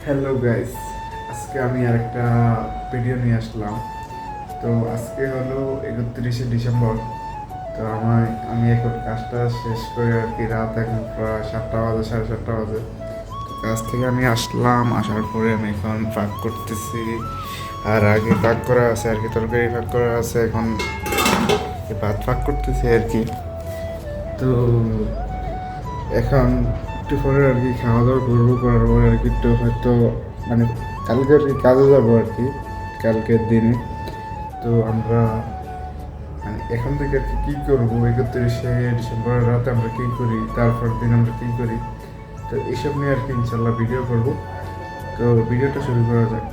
Hello guys, আজকে আমি আরেকটা ভিডিও নিয়ে আসলাম। তো আজকে হলো 31শে ডিসেম্বর। তো আমি এখন কাজটা শেষ করে আর কি, রাত এখন প্রায় 7টা বাজে, 7:30 বাজে। তো কাজ থেকে আমি আসলাম, আসার পরে আমি এখন পাক করতেছি। আর আগে পাক করা আছে আর কি, তরকারি পাক করা আছে, এখন ভাত পাক করতেছি আর কি। তো এখন একটু পরে আর কি খাওয়া দাওয়া করবো, করার পরে আর কি একটু হয়তো মানে কালকে আর কি কাজে যাবো আর কি, কালকের দিনে। তো আমরা মানে এখন থেকে আর কি কী করবো, 31শে ডিসেম্বরের রাতে আমরা কী করি, তারপর দিন আমরা কী করি, তো এইসব নিয়ে আর কি ইনশাল্লাহ ভিডিও করবো। তো ভিডিওটা শুরু করা যাক।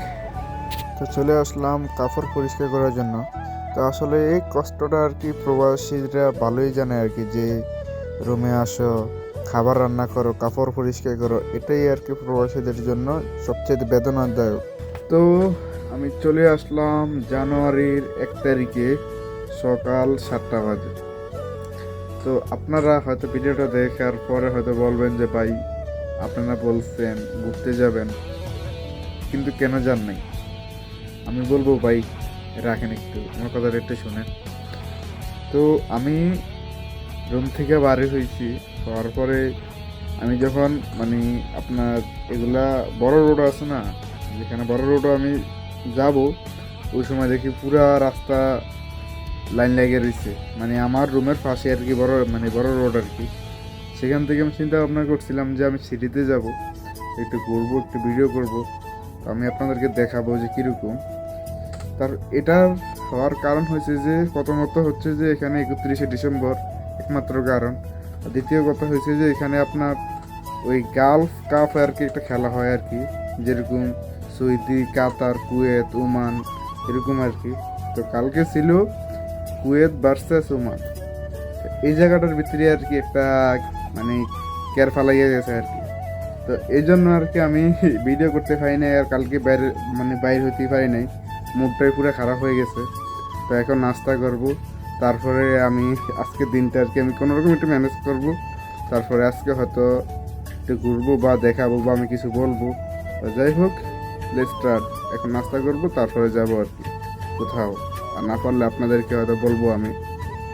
তো চলে আসলাম কাপড় পরিষ্কার করার জন্য। তো আসলে এই কষ্টটা আর কি প্রবাসীরা ভালোই জানে আর কি, যে রুমে আসো, খাবার রান্না করো, কাপড় পরিষ্কার করো, এটাই আর কি প্রবাসীদের জন্য সবচেয়ে বেদনাদায়ক। তো আমি চলে আসলাম জানুয়ারির 1 তারিখে সকাল 7টা বাজে। তো আপনারা হয়তো ভিডিওটা দেখার পরে হয়তো বলবেন যে ভাই, আপনারা বলছেন ঘুরতে যাবেন, কিন্তু কেন যান নাই? আমি বলবো ভাই, রাখেন একটু, আমার কথাটা একটু শুনেন। তো আমি রুম থেকে বাড়ি হয়েছি, হওয়ার পরে আমি যখন মানে আপনার এগুলা বড় রোড আছে না, যেখানে বড় রোডও আমি যাব, ওই সময় দেখি পুরা রাস্তা লাইন লেগে রয়েছে, মানে আমার রুমের পাশে আর কি, বড় রোড আর কি। সেখান থেকে আমি চিন্তা ভাবনা করছিলাম যে আমি সিটিতে যাব, একটু ঘুরবো, একটু ভিডিও করব, তো আমি আপনাদেরকে দেখাবো যে কীরকম। এটার হওয়ার কারণ হয়েছে যে, প্রথমত হচ্ছে যে এখানে 31শে ডিসেম্বর একমাত্র কারণ। আর দ্বিতীয় কথা হয়েছে যে এখানে আপনার ওই গালফ কাপ আর কি একটা খেলা হয় আর কি, যেরকম সৌদি, কাতার, কুয়েত, ওমান, এরকম আর কি। তো কালকে ছিল কুয়েত ভার্সেস ওমান। এই জায়গাটার ভিতরে আর কি একটা মানে কেয়ার ফালাইয়া গেছে আর কি। তো এই জন্য আর কি আমি ভিডিও করতে পারি নাই, আর কালকে বাইরে হইতে পারি নাই, মুডটাই পুরো খারাপ হয়ে গেছে। তো এখন নাস্তা করব, তারপরে আমি আজকের দিনটা আর কি আমি কোনোরকম একটু ম্যানেজ করব। তারপরে আজকে হয়তো একটু ঘুরবো বা দেখাবো বা আমি কিছু বলবো। তো যাই হোক, লেটস স্টার্ট। এখন নাস্তা করব, তারপরে যাব আর কি কোথাও, আর না পারলে আপনাদেরকে হয়তো বলবো আমি।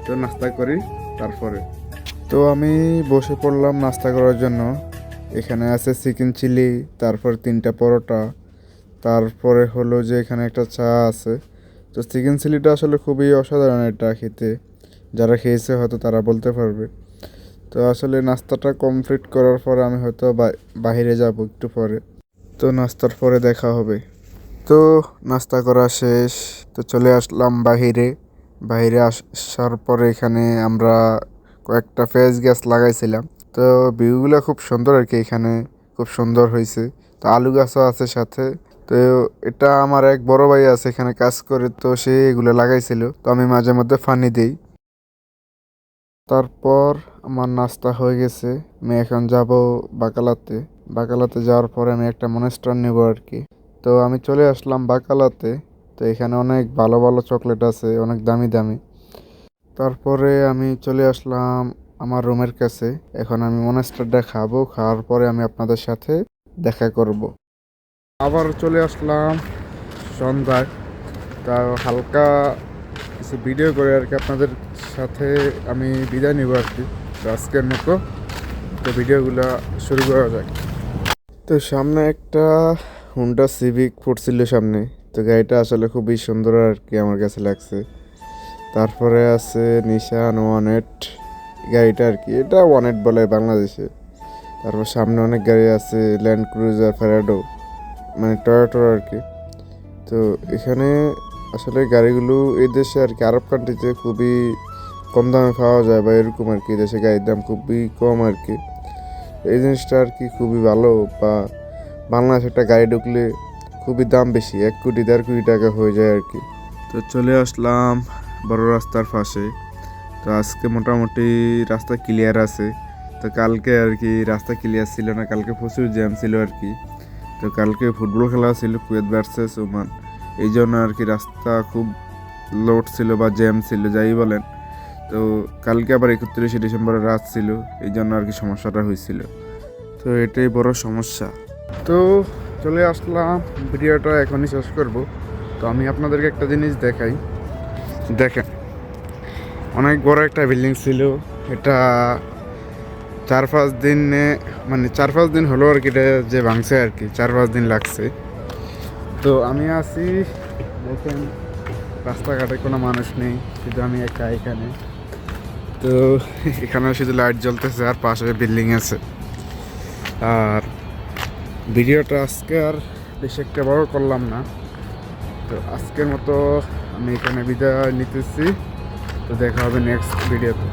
তো নাস্তা করি তারপরে। তো আমি বসে পড়লাম নাস্তা করার জন্য। এখানে আছে চিকেন চিলি, তারপর 3টা পরোটা, তারপরে হলো যে এখানে একটা চা আছে। তো চিকেন চিলিটা আসলে খুবই অসাধারণ এটা খেতে, যারা খেয়েছে হয়তো তারা বলতে পারবে। তো আসলে নাস্তাটা কমপ্লিট করার পরে আমি হয়তো বাইরে যাব একটু পরে। তো নাস্তার পরে দেখা হবে। তো নাস্তা করা শেষ, তো চলে আসলাম বাইরে। বাইরে আসার পরে এখানে আমরা কয়েকটা পেঁয়াজ গাছ লাগাইছিলাম। তো ভিউগুলো খুব সুন্দর আর কি, এখানে খুব সুন্দর হয়েছে। তো আলু গাছও আছে সাথে। তো এটা আমার এক বড় ভাই আছে এখানে কাজ করে, তো সে এগুলো লাগাইছিল, তো আমি মাঝে মধ্যে পানি দিই। তারপর আমার নাস্তা হয়ে গেছে, আমি এখন যাব বাকালাতে। বাকালাতে যাওয়ার পরে আমি একটা মনস্টার নেব আর কি। তো আমি চলে আসলাম বাকালাতে। তো এখানে অনেক ভালো ভালো চকলেট আছে, অনেক দামি দামি। তারপরে আমি চলে আসলাম আমার রুমের কাছে। এখন আমি মনস্টারটা খাবো, খাওয়ার পরে আমি আপনাদের সাথে দেখা করব। আবার চলে আসলাম সন্ধ্যায়। তা হালকা কিছু ভিডিও করে আর কি আপনাদের সাথে আমি বিদায় নিব আর কি, তো আজকের মতো। তো ভিডিওগুলো শুরু করা যায়। তো সামনে একটা হুন্ডা সিভিক পড়ছিল সামনে। তো গাড়িটা আসলে খুবই সুন্দর আর কি, আমার কাছে লাগছে। তারপরে আছে নিশান ওয়ানেট গাড়িটা আর কি, এটা ওয়ানেট বলে বাংলাদেশে। তারপর সামনে অনেক গাড়ি আছে, ল্যান্ড ক্রুজার, ফেরাডো, মানে টয়োটা আর কি। তো এখানে আসলে গাড়িগুলো এই দেশে আর কি, আরব কান্ট্রিতে খুবই কম দামে পাওয়া যায়, বা এরকম আর কি, দেশে গাড়ির দাম খুবই কম আর কি। এই জিনিসটা আর কি খুবই ভালো। বা বাংলাদেশে একটা গাড়ি ঢুকলে খুবই দাম বেশি, 1 কোটি 1.5 কোটি টাকা হয়ে যায় আর কি। তো চলে আসলাম বড় রাস্তার পাশে। তো আজকে মোটামুটি রাস্তা ক্লিয়ার আছে। তো কালকে আর কি রাস্তা ক্লিয়ার ছিল না, কালকে প্রচুর জ্যাম ছিল আর কি। তো কালকে ফুটবল খেলা ছিল কুয়েত ভার্সেস ওমান, এই জন্য আর কি রাস্তা খুব লোড ছিল বা জ্যাম ছিল, যাই বলেন। তো কালকে আবার 31শে ডিসেম্বরের রাত ছিল, এই জন্য আর কি সমস্যাটা হয়েছিল। তো এটাই বড় সমস্যা। তো চলে আসলাম, ভিডিওটা এখনই শেষ করব। তো আমি আপনাদেরকে একটা জিনিস দেখাই, দেখেন অনেক বড় একটা বিল্ডিং ছিল। এটা 4-5 দিনে, মানে 4-5 দিন হলো আর কি, এটা যে ভাঙছে আর কি 4-5 দিন লাগছে। তো আমি আছি, দেখেন রাস্তাঘাটে কোনো মানুষ নেই, শুধু আমি একা এখানে। তো এখানে শুধু লাইট জ্বলতেছে আর পাশে বিল্ডিং আছে। আর ভিডিওটা আজকে আর বেশি একটা বড় করলাম না। তো আজকের মতো আমি এখানে বিদায় নিতেছি। তো দেখা হবে নেক্সট ভিডিওতে।